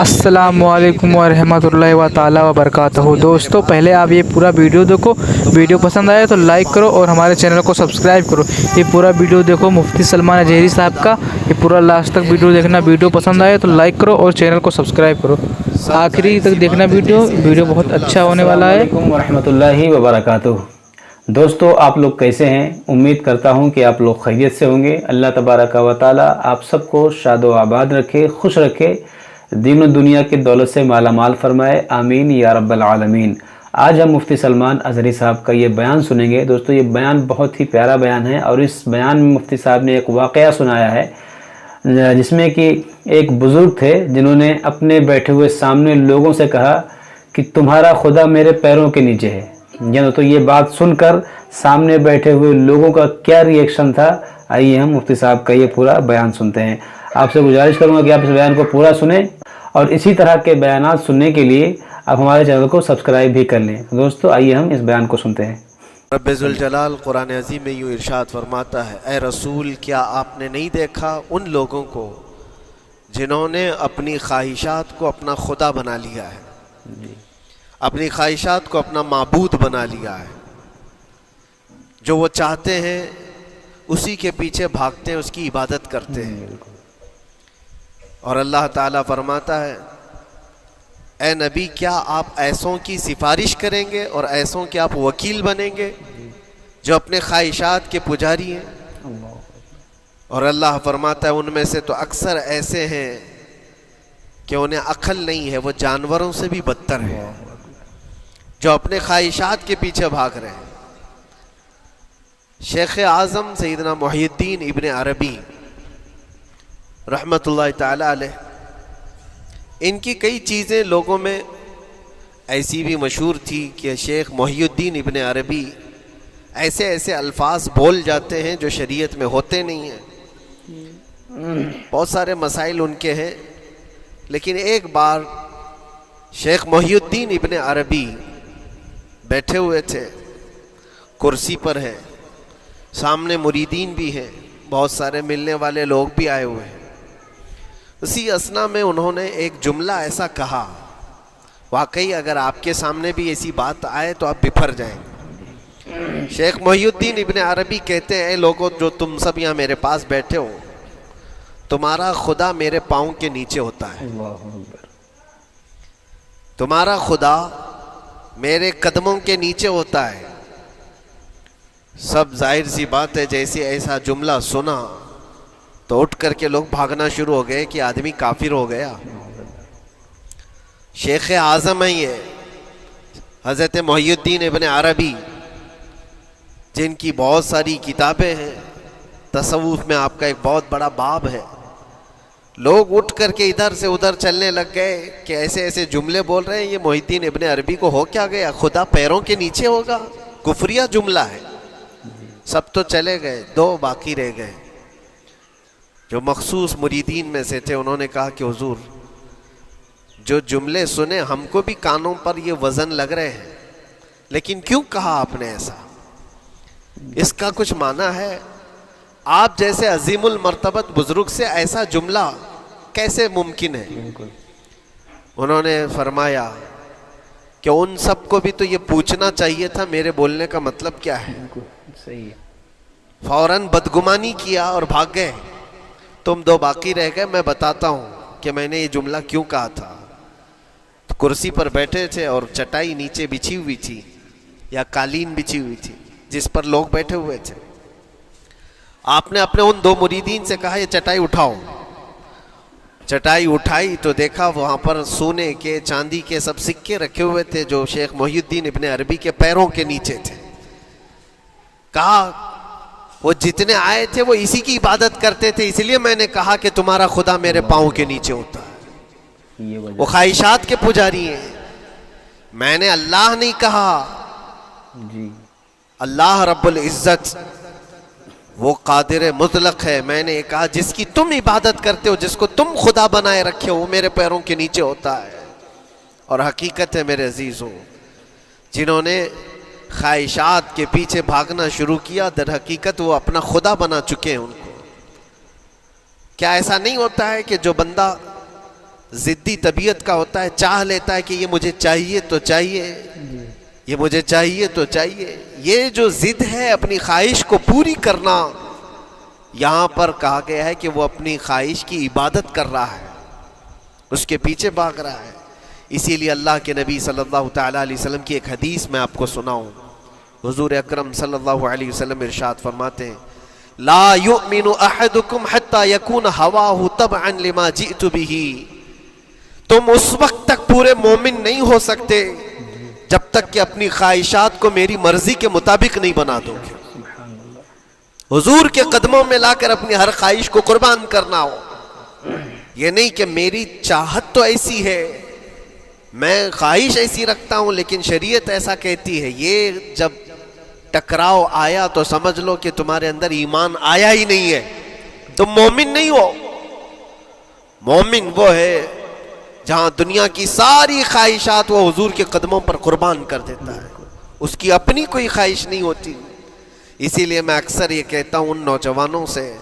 السلام علیکم ورحمۃ اللہ و تعالی وبرکاتہ۔ دوستو پہلے آپ یہ پورا ویڈیو دیکھو، ویڈیو پسند آئے تو لائک کرو اور ہمارے چینل کو سبسکرائب کرو۔ یہ پورا ویڈیو دیکھو مفتی سلمان اجہیری صاحب کا، یہ پورا لاسٹ تک ویڈیو دیکھنا۔ ویڈیو پسند آئے تو لائک کرو اور چینل کو سبسکرائب کرو، آخری تک دیکھنا ویڈیو بہت اچھا ہونے والا ہے۔ السلام علیکم ورحمۃ اللہ وبرکاتہ۔ دوستو آپ لوگ کیسے ہیں؟ امید کرتا ہوں کہ آپ لوگ خیریت سے ہوں گے۔ اللہ تبارک و تعالی آپ سب کو شاد و آباد رکھے، خوش رکھے، دین و دنیا کی دولت سے مالا مال فرمائے، آمین یا رب العالمین۔ آج ہم مفتی سلمان اظہری صاحب کا یہ بیان سنیں گے۔ دوستو یہ بیان بہت ہی پیارا بیان ہے، اور اس بیان میں مفتی صاحب نے ایک واقعہ سنایا ہے جس میں کہ ایک بزرگ تھے جنہوں نے اپنے بیٹھے ہوئے سامنے لوگوں سے کہا کہ تمہارا خدا میرے پیروں کے نیچے ہے۔ تو یہ بات سن کر سامنے بیٹھے ہوئے لوگوں کا کیا ری ایکشن تھا، آئیے ہم مفتی صاحب کا یہ پورا بیان سنتے ہیں۔ آپ سے گزارش کروں گا کہ آپ اس بیان کو پورا سنیں، اور اسی طرح کے بیانات سننے کے لیے آپ ہمارے چینل کو سبسکرائب بھی کر لیں۔ دوستو آئیے ہم اس بیان کو سنتے ہیں۔ رب ذوالجلال قرآن عظیم میں یوں ارشاد فرماتا ہے، اے رسول کیا آپ نے نہیں دیکھا ان لوگوں کو جنہوں نے اپنی خواہشات کو اپنا خدا بنا لیا ہے، اپنی خواہشات کو اپنا معبود بنا لیا ہے، جو وہ چاہتے ہیں اسی کے پیچھے بھاگتے ہیں، اس کی عبادت کرتے ہیں۔ اور اللہ تعالیٰ فرماتا ہے، اے نبی کیا آپ ایسوں کی سفارش کریں گے اور ایسوں کے آپ وکیل بنیں گے جو اپنے خواہشات کے پجاری ہیں؟ اور اللہ فرماتا ہے ان میں سے تو اکثر ایسے ہیں کہ انہیں عقل نہیں ہے، وہ جانوروں سے بھی بدتر ہیں، جو اپنے خواہشات کے پیچھے بھاگ رہے ہیں۔ شیخ اعظم سیدنا محی الدین ابن عربی رحمۃ اللہ تعالی علیہ، ان کی کئی چیزیں لوگوں میں ایسی بھی مشہور تھی کہ شیخ محی الدین ابن عربی ایسے ایسے الفاظ بول جاتے ہیں جو شریعت میں ہوتے نہیں ہیں، بہت سارے مسائل ان کے ہیں۔ لیکن ایک بار شیخ محی الدین ابن عربی بیٹھے ہوئے تھے، کرسی پر ہیں، سامنے مریدین بھی ہیں، بہت سارے ملنے والے لوگ بھی آئے ہوئے ہیں۔ اسی اثنا میں انہوں نے ایک جملہ ایسا کہا، واقعی اگر آپ کے سامنے بھی ایسی بات آئے تو آپ بپھر جائیں گے۔ شیخ محی الدین ابن عربی کہتے ہیں، اے لوگو جو تم سب یہاں میرے پاس بیٹھے ہو، تمہارا خدا میرے پاؤں کے نیچے ہوتا ہے، تمہارا خدا میرے قدموں کے نیچے ہوتا ہے۔ سب ظاہر سی بات ہے جیسے ایسا جملہ سنا تو اٹھ کر کے لوگ بھاگنا شروع ہو گئے کہ آدمی کافر ہو گیا۔ شیخ اعظم ہیں یہ حضرت محی الدین ابن عربی، جن کی بہت ساری کتابیں ہیں، تصوف میں آپ کا ایک بہت بڑا باب ہے۔ لوگ اٹھ کر کے ادھر سے ادھر چلنے لگ گئے کہ ایسے ایسے جملے بول رہے ہیں، یہ محی الدین ابن عربی کو ہو کیا گیا، خدا پیروں کے نیچے ہوگا، کفریہ جملہ ہے۔ سب تو چلے گئے، دو باقی رہ گئے جو مخصوص مریدین میں سے تھے۔ انہوں نے کہا کہ حضور جو جملے سنے ہم کو بھی کانوں پر یہ وزن لگ رہے ہیں، لیکن کیوں کہا آپ نے ایسا؟ اس کا کچھ معنی ہے؟ آپ جیسے عظیم المرتبت بزرگ سے ایسا جملہ کیسے ممکن ہے؟ انہوں نے فرمایا کہ ان سب کو بھی تو یہ پوچھنا چاہیے تھا میرے بولنے کا مطلب کیا ہے۔ فوراً بدگمانی کیا اور بھاگ گئے۔ تم دو باقی رہ گئے، میں بتاتا ہوں کہ میں نے یہ جملہ کیوں کہا تھا۔ کرسی پر بیٹھے تھے اور چٹائی نیچے بچھی ہوئی تھی یا قالین بچھی ہوئی تھی جس پر لوگ بیٹھے ہوئے تھے۔ آپ نے اپنے ان دو مریدین سے کہا یہ چٹائی اٹھاؤ۔ چٹائی اٹھائی تو دیکھا وہاں پر سونے کے چاندی کے سب سکے رکھے ہوئے تھے جو شیخ محی الدین ابن عربی کے پیروں کے نیچے تھے۔ کہا وہ جتنے آئے تھے وہ اسی کی عبادت کرتے تھے، اس لیے میں نے کہا کہ تمہارا خدا میرے پاؤں کے نیچے ہوتا ہے۔ وہ خواہشات کے پجاری ہیں، میں نے اللہ نہیں کہا، اللہ رب العزت وہ قادر مطلق ہے۔ میں نے کہا جس کی تم عبادت کرتے ہو، جس کو تم خدا بنائے رکھے ہو، وہ میرے پیروں کے نیچے ہوتا ہے۔ اور حقیقت ہے میرے عزیزوں، جنہوں نے خواہشات کے پیچھے بھاگنا شروع کیا، در حقیقت وہ اپنا خدا بنا چکے ہیں ان کو۔ کیا ایسا نہیں ہوتا ہے کہ جو بندہ ضدی طبیعت کا ہوتا ہے، چاہ لیتا ہے کہ یہ مجھے چاہیے تو چاہیے، یہ مجھے چاہیے تو چاہیے. یہ جو ضد ہے اپنی خواہش کو پوری کرنا، یہاں پر کہا گیا ہے کہ وہ اپنی خواہش کی عبادت کر رہا ہے، اس کے پیچھے بھاگ رہا ہے. اسی لیے اللہ کے نبی صلی اللہ تعالیٰ علیہ وسلم کی ایک حدیث میں آپ کو سناؤں. حضور اکرم صلی اللہ علیہ وسلم ارشاد فرماتے ہیں لا یؤمن احدکم حتی یکون ہواہ تبعا لما جئت بہ. تم اس وقت تک پورے مومن نہیں ہو سکتے جب تک کہ اپنی خواہشات کو میری مرضی کے مطابق نہیں بنا دو گے. حضور کے قدموں میں لا کر اپنی ہر خواہش کو قربان کرنا ہو. یہ نہیں کہ میری چاہت تو ایسی ہے، میں خواہش ایسی رکھتا ہوں لیکن شریعت ایسا کہتی ہے. یہ جب ٹکراؤ آیا تو سمجھ لو کہ تمہارے اندر ایمان آیا ہی نہیں ہے، تم مومن نہیں ہو. مومن وہ ہے جہاں دنیا کی ساری خواہشات وہ حضور کے قدموں پر قربان کر دیتا ہے، اس کی اپنی کوئی خواہش نہیں ہوتی. اسی لیے میں اکثر یہ کہتا ہوں ان نوجوانوں سے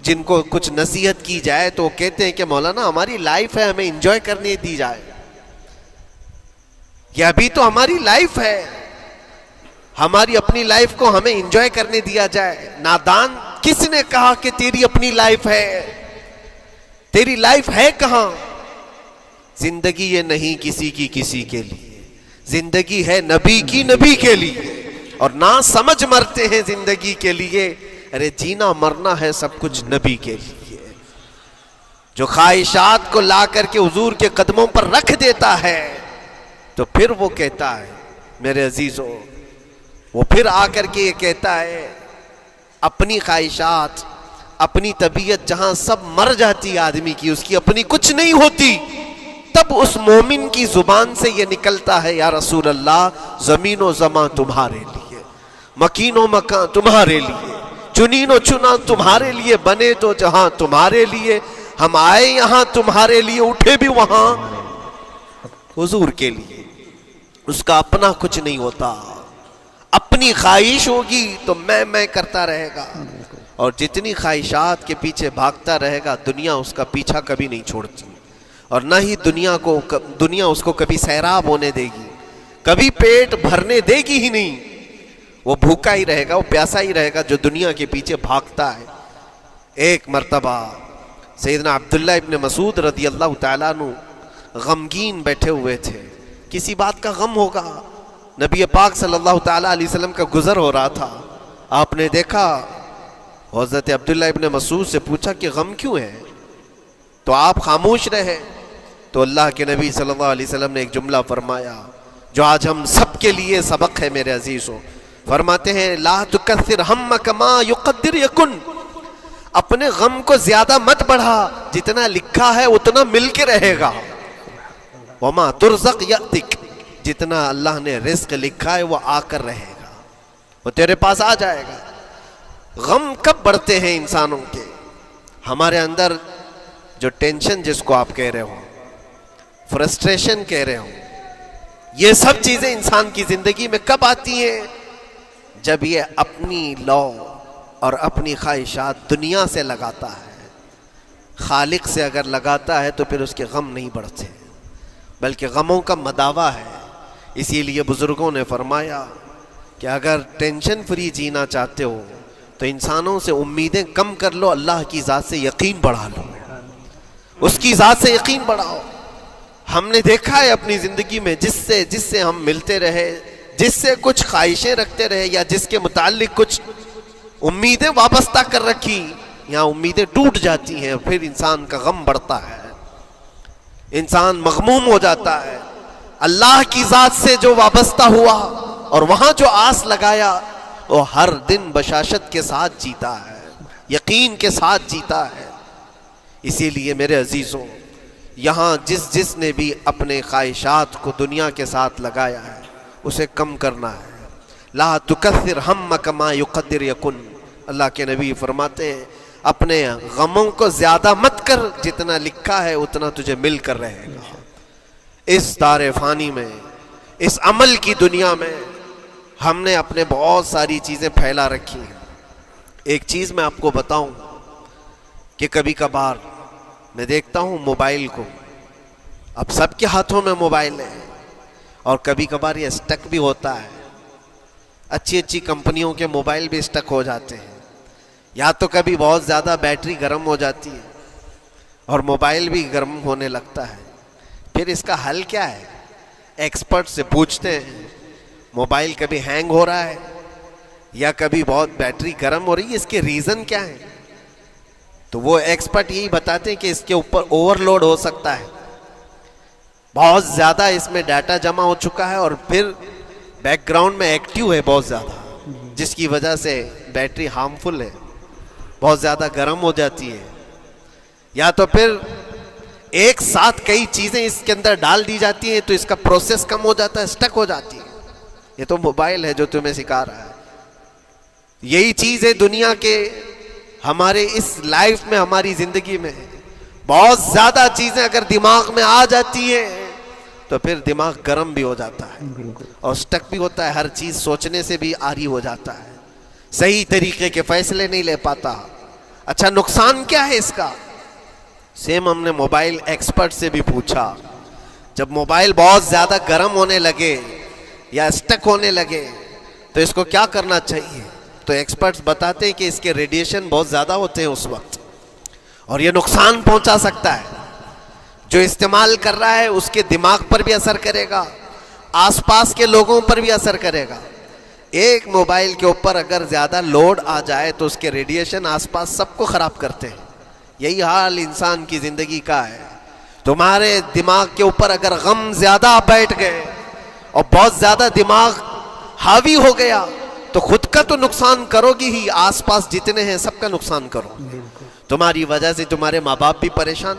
جن کو کچھ نصیحت کی جائے تو وہ کہتے ہیں کہ مولانا ہماری لائف ہے، ہمیں انجوائے کرنے دی جائے. یہ ابھی تو ہماری لائف ہے، ہماری اپنی لائف کو ہمیں انجوائے کرنے دیا جائے. نادان کس نے کہا کہ تیری اپنی لائف ہے؟ تیری لائف ہے کہاں؟ زندگی یہ نہیں کسی کی کسی کے لیے، زندگی ہے نبی کی نبی کے لیے. اور نہ سمجھ مرتے ہیں زندگی کے لیے، ارے جینا مرنا ہے سب کچھ نبی کے لیے. جو خواہشات کو لا کر کے حضور کے قدموں پر رکھ دیتا ہے تو پھر وہ کہتا ہے میرے عزیزو، وہ پھر آ کر کے یہ کہتا ہے اپنی خواہشات، اپنی طبیعت جہاں سب مر جاتی ہے آدمی کی، اس کی اپنی کچھ نہیں ہوتی، تب اس مومن کی زبان سے یہ نکلتا ہے یا رسول اللہ زمین و زمان تمہارے لیے، مکین و مکان تمہارے لیے، چنین و چنا تمہارے لیے، بنے تو جہاں تمہارے لیے، ہم آئے یہاں تمہارے لیے، اٹھے بھی وہاں حضور کے لیے. اس کا اپنا کچھ نہیں ہوتا. اپنی خواہش ہوگی تو میں کرتا رہے گا، اور جتنی خواہشات کے پیچھے بھاگتا رہے گا دنیا اس کا پیچھا کبھی نہیں چھوڑتی، اور نہ ہی دنیا اس کو کبھی سیراب ہونے دے گی، کبھی پیٹ بھرنے دے گی ہی نہیں. وہ بھوکا ہی رہے گا، وہ پیاسا ہی رہے گا جو دنیا کے پیچھے بھاگتا ہے. ایک مرتبہ سیدنا عبداللہ ابن مسعود رضی اللہ تعالیٰ عنہ غمگین بیٹھے ہوئے تھے، کسی بات کا غم ہوگا. نبی پاک صلی اللہ تعالیٰ علیہ وسلم کا گزر ہو رہا تھا، آپ نے دیکھا، حضرت عبداللہ ابن مسعود سے پوچھا کہ غم کیوں ہے؟ تو آپ خاموش رہے. تو اللہ کے نبی صلی اللہ علیہ وسلم نے ایک جملہ فرمایا جو آج ہم سب کے لیے سبق ہے میرے عزیزوں. فرماتے ہیں لا تکثر ہمک ما یقدر یکن. اپنے غم کو زیادہ مت بڑھا، جتنا لکھا ہے اتنا مل کے رہے گا. وما ترزق یأتک. جتنا اللہ نے رزق لکھا ہے وہ آ کر رہے گا، وہ تیرے پاس آ جائے گا. غم کب بڑھتے ہیں انسانوں کے؟ ہمارے اندر جو ٹینشن جس کو آپ کہہ رہے ہو، فرسٹریشن کہہ رہے ہو، یہ سب چیزیں انسان کی زندگی میں کب آتی ہیں؟ جب یہ اپنی لو اور اپنی خواہشات دنیا سے لگاتا ہے. خالق سے اگر لگاتا ہے تو پھر اس کے غم نہیں بڑھتے، بلکہ غموں کا مداوا ہے. اسی لیے بزرگوں نے فرمایا کہ اگر ٹینشن فری جینا چاہتے ہو تو انسانوں سے امیدیں کم کر لو، اللہ کی ذات سے یقین بڑھا لو، اس کی ذات سے یقین بڑھاؤ. ہم نے دیکھا ہے اپنی زندگی میں جس سے ہم ملتے رہے، جس سے کچھ خواہشیں رکھتے رہے، یا جس کے متعلق کچھ امیدیں وابستہ کر رکھی، یہاں امیدیں ٹوٹ جاتی ہیں، پھر انسان کا غم بڑھتا ہے، انسان مغموم ہو جاتا ہے. اللہ کی ذات سے جو وابستہ ہوا اور وہاں جو آس لگایا، وہ ہر دن بشاشت کے ساتھ جیتا ہے، یقین کے ساتھ جیتا ہے. اسی لیے میرے عزیزوں، یہاں جس نے بھی اپنے خواہشات کو دنیا کے ساتھ لگایا ہے اسے کم کرنا ہے. لا تکثر ہمک ما یقدر یکن. اللہ کے نبی فرماتے ہیں اپنے غموں کو زیادہ مت کر، جتنا لکھا ہے اتنا تجھے مل کر رہے گا. اس دار فانی میں، اس عمل کی دنیا میں ہم نے اپنے بہت ساری چیزیں پھیلا رکھی ہیں. ایک چیز میں آپ کو بتاؤں کہ کبھی کبھار میں دیکھتا ہوں موبائل کو، اب سب کے ہاتھوں میں موبائل ہے اور کبھی کبھار یہ اسٹک بھی ہوتا ہے. اچھی اچھی کمپنیوں کے موبائل بھی اسٹک ہو جاتے ہیں, یا تو کبھی بہت زیادہ بیٹری گرم ہو جاتی ہے اور موبائل بھی گرم ہونے لگتا ہے. پھر اس کا حل کیا ہے؟ ایکسپرٹ سے پوچھتے ہیں موبائل کبھی ہینگ ہو رہا ہے یا کبھی بہت بیٹری گرم ہو رہی ہے, اس کے ریزن کیا ہے؟ تو وہ ایکسپرٹ یہی بتاتے ہیں کہ اس کے اوپر اوور لوڈ ہو سکتا ہے, بہت زیادہ اس میں ڈیٹا جمع ہو چکا ہے اور پھر بیک گراؤنڈ میں ایکٹیو ہے بہت زیادہ, جس کی وجہ سے بیٹری ہارمفل ہے, بہت زیادہ گرم ہو جاتی ہے. یا تو پھر ایک ساتھ کئی چیزیں اس کے اندر ڈال دی جاتی ہیں تو اس کا پروسیس کم ہو جاتا ہے, اسٹک ہو جاتی ہے. یہ تو موبائل ہے جو تمہیں سکھا رہا ہے. یہی چیز ہے دنیا کے ہمارے اس لائف میں, ہماری زندگی میں بہت زیادہ چیزیں اگر دماغ میں آ جاتی ہیں تو پھر دماغ گرم بھی ہو جاتا ہے اور اسٹک بھی ہوتا ہے, ہر چیز سوچنے سے بھی عاری ہو جاتا ہے, صحیح طریقے کے فیصلے نہیں لے پاتا. اچھا نقصان کیا ہے اس کا؟ سیم ہم نے موبائل ایکسپرٹ سے بھی پوچھا, جب موبائل بہت زیادہ گرم ہونے لگے یا اسٹک ہونے لگے تو اس کو کیا کرنا چاہیے؟ تو ایکسپرٹس بتاتے ہیں کہ اس کے ریڈیشن بہت زیادہ ہوتے ہیں اس وقت اور یہ نقصان پہنچا سکتا ہے. جو استعمال کر رہا ہے اس کے دماغ پر بھی اثر کرے گا, آس پاس کے لوگوں پر بھی اثر کرے گا. ایک موبائل کے اوپر اگر زیادہ لوڈ آ جائے تو اس کے ریڈیشن آس پاس سب کو خراب کرتے ہیں. یہی حال انسان کی زندگی کا ہے. تمہارے دماغ کے اوپر اگر غم زیادہ بیٹھ گئے اور بہت زیادہ دماغ حاوی ہو گیا تو خود کا تو نقصان کرو گی ہی, آس پاس جتنے ہیں سب کا نقصان کرو. تمہاری وجہ سے تمہارے ماں باپ بھی پریشان,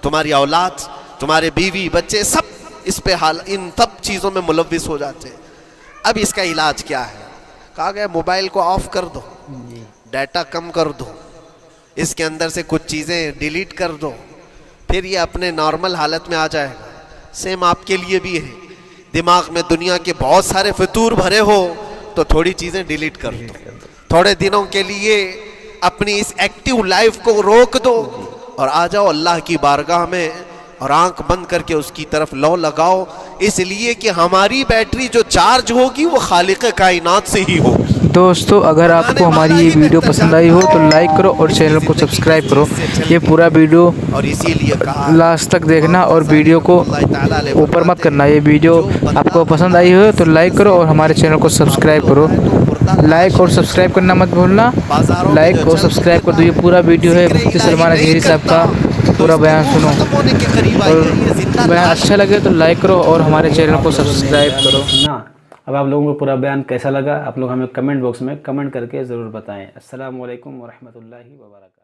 تمہاری اولاد, تمہارے بیوی بچے سب اس پہ ان سب چیزوں میں ملوث ہو جاتے ہیں. اب اس کا علاج کیا ہے؟ کہا گیا موبائل کو آف کر دو, ڈیٹا کم کر دو, اس کے اندر سے کچھ چیزیں ڈیلیٹ کر دو, پھر یہ اپنے نارمل حالت میں آ جائے گا. سیم آپ کے لیے بھی ہے, دماغ میں دنیا کے بہت سارے فطور بھرے ہو تو تھوڑی چیزیں ڈیلیٹ کر دو, تھوڑے دنوں کے لیے اپنی اس ایکٹیو لائف کو روک دو اور آ جاؤ اللہ کی بارگاہ میں اور آنکھ بند کر کے اس کی طرف لو لگاؤ, اس لیے کہ ہماری بیٹری جو چارج ہوگی وہ خالق کائنات سے ہی ہوگی. دوستو اگر آپ کو ہماری یہ ویڈیو پسند آئی ہو تو لائک کرو اور چینل کو سبسکرائب کرو. یہ پورا ویڈیو اور اسی لیے کہا لاسٹ تک دیکھنا اور ویڈیو کو اوپر مت کرنا. یہ ویڈیو آپ کو پسند آئی ہو تو لائک کرو اور ہمارے چینل کو سبسکرائب کرو. لائک اور سبسکرائب کرنا مت بھولنا, لائک اور سبسکرائب کر دو. یہ پورا ویڈیو ہے مفتی سلمان اجہیری صاحب کا, پورا بیان سنو اور بیان اچھا لگے تو لائک کرو اور ہمارے چینل کو سبسکرائب کرو. اب آپ لوگوں کو پورا بیان کیسا لگا آپ لوگ ہمیں کمنٹ باکس میں کمنٹ کر کے ضرور بتائیں. السلام علیکم ورحمۃ اللہ وبرکاتہ.